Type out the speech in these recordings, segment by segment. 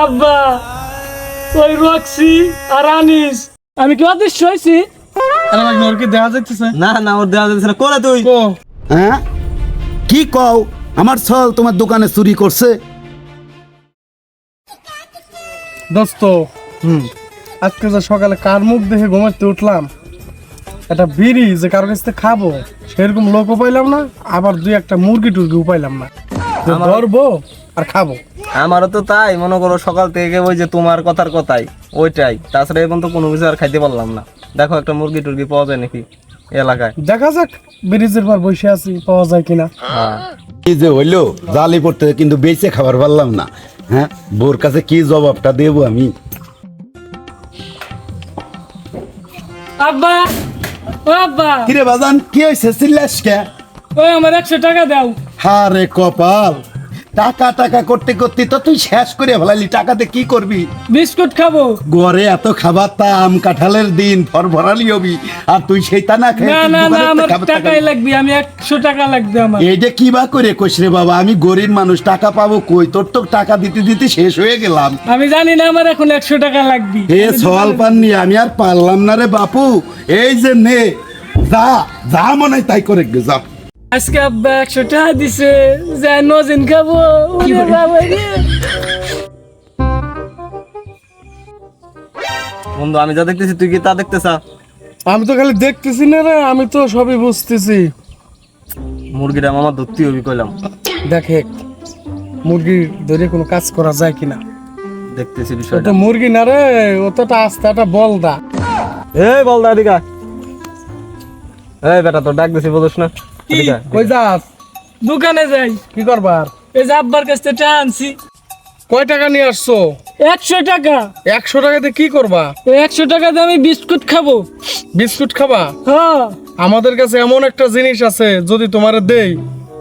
আব্বা ওই রক্সি আর আনিস আমি কি অদৃশ্য হয়েছি? আরে ভাই ওর কি দেখা যাচ্ছে? না না ওর দেওয়া যাচ্ছে না। কোলে তুই ও হ্যাঁ কি কও? আমার ছল তোমার দোকানে চুরি করছে? দোস্ত আজকে যে সকালে কার মুখ দেখে ঘুমাতে উঠলাম, একটা বিড়ি যে কারোর কাছ থেকে খাবো সেরকম লোকও পাইলাম না, আবার দুই একটা মুরগি টুরগিও পাইলাম না যে ধরবো আর খাবো। আমারও তো তাই মনে করো, সকাল থেকে ওই যে তোমার কথার কথাই ওইটাই, তাছাড়া এখন তো কোনো কিছু আর খাইতে পারলাম না। দেখো একটা মুরগি টুরগি পাওয়া যায় নাকি এলাকায়? দেখা যাক, ব্রিজের পর বসে আছি পাওয়া যায় কিনা। হ্যাঁ কি যে হইলো, জালি পড়তে কিন্তু বেঁচে খাবার পারলাম না। হ্যাঁ, বোর কাছে কি জবাবটা দেবো আমি? আব্বা ও আব্বা, কিরে বাজান, কি হয়েছে? চিল্লাস কে? ওই আমার 100 টাকা দাও। হারে কপাল, টাকা টাকা করতে করতে তো তুই শেষ করে ফেলালি। টাকাতে কি করবি? বিস্কুট খাবো। ঘরে এত খাবার, তা আম কাঁঠালের দিন ভরালি হবি, আর তুই সেইটা না খেয়ে না তুই না না, দোকানের আমার খাবার টাকাই লাগবে, আমি 100 টাকা লাগবে আমার। এইটা কি বা করে কইস রে বাবা? আমি গরিব মানুষ, টাকা পাবো কই? তোর তো টাকা দিতে দিতে শেষ হয়ে গেলাম। আমি জানি না, আমার এখন 100 টাকা লাগবে। এ সওয়াল পাননি, আমি আর পারলাম না রে বাপু। এই যে নে, যা যা মনে হয় তাই করে গে, যা। আজকে আব্বা 100 টাকা দিছে, যাই নজিন খাবো। ওরে বাবা রে। বন্ধু, আমি যা দেখতেছি তুই কি তা দেখতেছ? আমি তো খালি দেখতেছি না রে, আমি তো সবই বুঝতেছি। মুরগিটা আমার ধরতে হবি কইলাম। দেখে মুরগি ধরে কোনো কাজ করা যায় কিনা। দেখতেছি ও বিষয়টা। তো মুরগি না রে, ও তো আস্তে একটা বলদা। এই বল দা এদিকে আয়। এই বেটা তোর ডাক দিছি বুঝছ না? এদিকে আয়। কই যাস? দোকানে যাই। কি করবার? এই যে আব্বার কাছ থেকে টাকা আনছি। কয় টাকা নিয়ে আসছো? 100 টাকা। 100 টাকাতে কি করবা? এই 100 টাকা দিয়ে আমি বিস্কুট খাবো। বিস্কুট খাবা? হ্যাঁ, আমাদের কাছে এমন একটা জিনিস আছে, যদি তোমারে দেই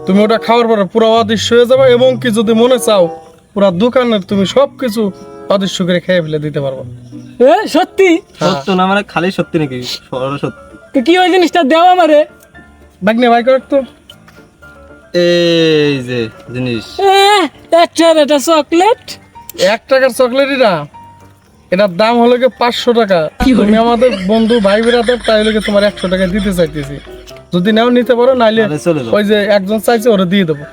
তুমি ওটা খাওয়ার পরে পুরো অদৃশ্য হয়ে যাবে, এবং কি যদি মনে চাও পুরো দোকানের তুমি সবকিছু অদৃশ্য করে খেয়ে ফেলে দিতে পারবো। সত্যি? সত্য না মানে খালি সত্যি নাকি? সত্য। তো কি ওই জিনিসটা দেও আমারে? বাগনে ভাই কর তো। এই যে জিনিস, একটা চকলেট। 1 টাকার চকলেট এটার দাম হলো গিয়ে 500 টাকা। তুমি আমাদের বন্ধু ভাই বেরাদার, তাই হলো গিয়ে তোমার 100 টাকা দিতে চাইতেছি। যদি নাও নিতে পারো, নাইলে আরে চলে যাও। ওই যে একজন চাইছে ওরা দিয়ে দেবো।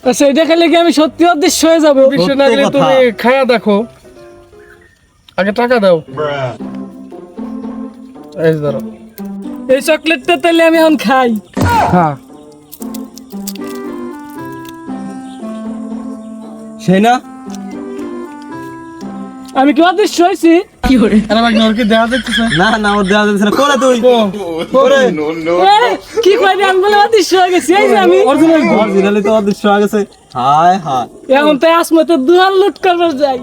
আচ্ছা, এটা খেলে কি আমি সত্যি অদৃশ্য হয়ে যাবো? বিশ্ব না গেলে কথা। তুমি খায়া দেখো, আগে টাকা দাও। এই যে ধরো। এই চকলেটটা তাহলে আমি এখন খাই। হ্যাঁ, সেই না? আমি কি অদৃশ্য হয়েছি? আরে ভাই ওর কি দেখা যাচ্ছে? না না ওর দেওয়া যাচ্ছে না। কোলে তুই ওরে কি কইলি? আমি বলে অদৃশ্য হয়ে গেছি। এই যে আমি অরিজিনালি তো অদৃশ্য হয়ে গেছে। হায় হায়। এখন তো আসমতে দুহান লুট করবার যাই।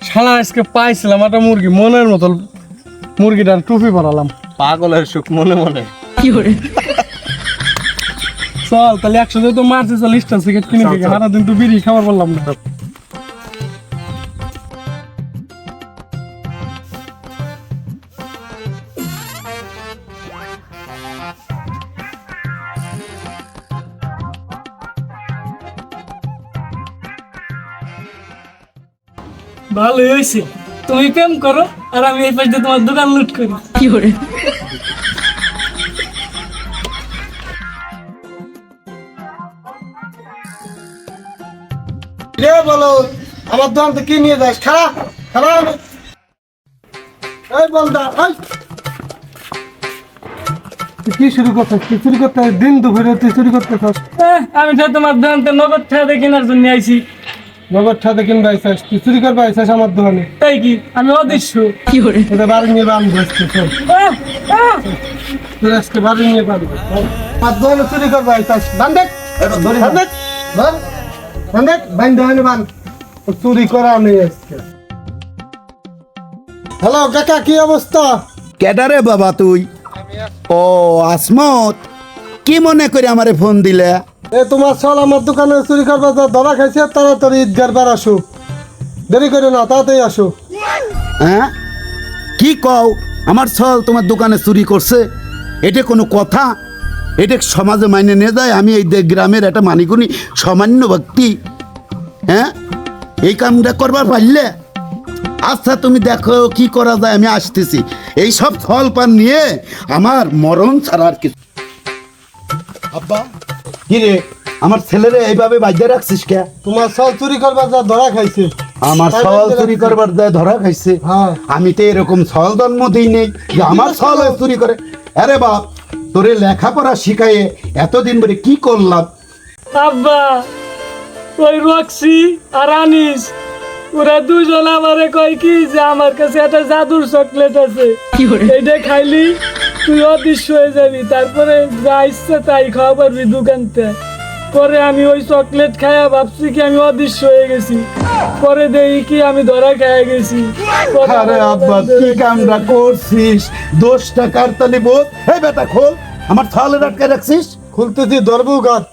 শালা আজকে পাইছিলাম একটা মুরগি, মনের মতো মুরগিটার টুপি পরালাম। পাগলের সুখ মনে মনে। চল তাহলে 100 দিয়ে তো মারছি, চল স্টার সিগারেট কিনে খেয়ে সারাদিন তো বিড়ি খাবার বললাম না। ভালোই হয়েছে, তুমি প্রেম করো আর আমি এই পাশে তোমার দোকান লুট করি। রে বলো, আমার দোকান থেকে কি নিয়ে যাস? খারাপ খারাপ। এই বলদা, কি শুরু করতে? কি শুরু করতে? দিন দুপুরে তুই চুরি করতে চাস? আমি তো তোমার দোকান থেকে নগদ টাকা কেনার জন্য আইছি। নগদ ঠাতে কিনবে আইসাস? তুই চুরি করবে আইসাস আমার দোকানে? তাই কি আমি অদৃশ্য? এটা বাড়ি নিয়ে বান বসতে চল। তুই আজকে বাড়ি নিয়ে বান আমার দোকানে চুরি করবে আইসাস? বান দেখ, বান দেখ, বান দেখ, বান দোকানে বান। চুরি করা নেই আজকে। হ্যালো কাকা, কি অবস্থা? কেডারে বাবা তুই? ও আসমত, কি মনে করে আমারে ফোন দিলে? এ তোমার চল আমার দোকানে চুরি করবে, যা ধরা খাইছে তাড়াতাড়ি ঈদগার বার আসো, দেরি করে না, তাড়াতাড়ি আসো। হ্যাঁ কি কও? আমার ছল তোমার দোকানে চুরি করছে? এটা কোনো কথা? এটা সমাজে মাইনে নিয়ে যায়? আমি এই গ্রামের একটা মানিগুনি সামান্য ব্যক্তি, হ্যাঁ এই কামটা করবার পারলে? আচ্ছা তুমি দেখো কি করা যায়, আমি আসতেছি। এই সব ফল পান নিয়ে আমার মরণ ছাড়া আর কিছু। আব্বা কি রে, আমার ছেলেরে এইভাবে বাজ্যে রাখছিস কে? তোমার সব চুরি করবার যা ধরা খাইছে। আমার সওয়াল চুরি করবার যায় ধরা খাইছে? হ্যাঁ। আমি তো এরকম সওয়াল জন্ম দিই নেই যে আমার সওয়াল চুরি করে। আরে বাপ, তোরে লেখাপড়া শিখাইয়ে এতদিন ধরে কি করলাম? আব্বা ওই রক্সি আর আনিস ওরা দুজন আমারে কয় কি যে আমার কাছে একটা জাদুর চকলেট আছে, এইটা খাইলি তুই অদৃশ্য হয়ে যাবি, তারপরে যা ইচ্ছে তাই খাওয়া পারবি দোকানতে। পরে আমি ওই চকলেট খাইয়া ভাবছি কি আমি অদৃশ্য হয়ে গেছি, পরে দেখি কি আমি ধরা খাইয়া গেছি। পরে আরে আমার আব্বা বাবা কি কামরা করছিস? দোষটা কার তালি বোধ? এই বেটা খোল, আমার সওয়ালে আটকে রাখছিস। খুলতেছি ধরবো গাছ।